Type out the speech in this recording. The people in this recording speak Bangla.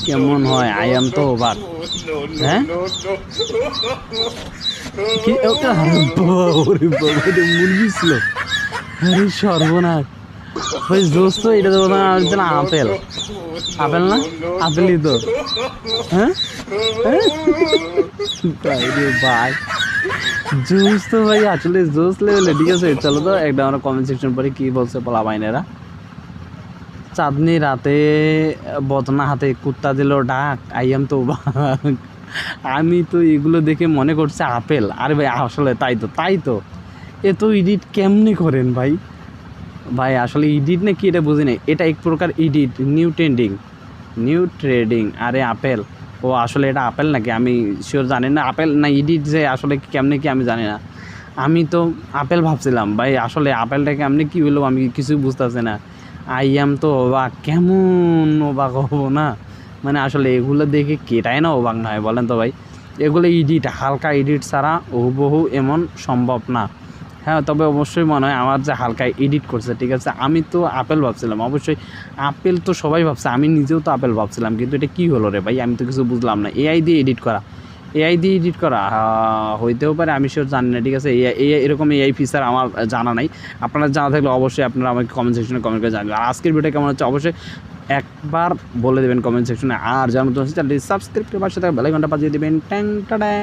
কেমন হয় আই এম তো অবাক। হ্যাঁ কি আরে বাবা, ওরে বাবা, এটা মুরগি ছিল। আরে সর্বনাশ ভাই, দোস্ত এটা তো বোধ হয় আপেল। আপেল না? আপেলই তো। হ্যাঁ হ্যাঁ? ভাই রে ভাই, জোস তো ভাই, আসলে জোস লেভেলে। ঠিক আছে, চলো তো একটা আমরা কমেন্ট সেকশন পরে কি বলছে পোলা বাইনেরা। চাঁদনি রাতে বদনা হাতে কুত্তা দিল ডাক, আইয়াম তো অবাক। আমি তো এগুলো দেখে মনে করছে আপেল। আরে ভাই আসলে তাই তো, তাই তো। এ তো এডিট কেমনে করেন ভাই? ভাই আসলে এডিট না কি এটা বুঝি নাই। এটা এক প্রকার edit, new trending, new trading. আরে আপেল, ও আসলে এটা আপেল নাকি? আমি শিওর জানি না আপেল না এডিট যে আসলে কেমনে কি আমি জানি না। আমি তো আপেল ভাবছিলাম ভাই, আসলে আপেলটা কেমনে কি হলো আমি কিছু বুঝতেছি না। আই এম তো অবাক, কেমন অবাক হবো না? মানে আসলে এগুলো দেখে কেটাই না অবাক নয় বলেন তো ভাই? এগুলো এডিট, হালকা এডিট ছাড়া হুবহু এমন সম্ভব না। হ্যাঁ, তবে অবশ্যই মনে হয় আমার যে হালকা এডিট করছে। ঠিক আছে, আমি তো আপেল ভাবছিলাম অবশ্যই। আপেল তো সবাই ভাবছে, আমি নিজেও তো আপেল ভাবছিলাম, কিন্তু এটা কী হলো রে ভাই? আমি তো কিছু বুঝলাম না। এআই দিয়ে এডিট করা, এআই দিয়ে এডিট করা হইতেও পারে, আমি শিওর জানি না। ঠিক আছে, এরকম এআই ফিচার আমার জানা নাই। আপনারা জানা থাকলে অবশ্যই আপনারা আমাকে কমেন্ট সেকশনে কমেন্ট করে জানাবেন। আর আজকের ভিডিও কেমন হচ্ছে অবশ্যই একবার বলে দেবেন কমেন্ট সেকশনে। আর যার মতো চ্যানেলটি সাবস্ক্রাইব করে পাশে থাকা বেল আইকনটা বাজিয়ে দেবেন। ট্যাং টাটা।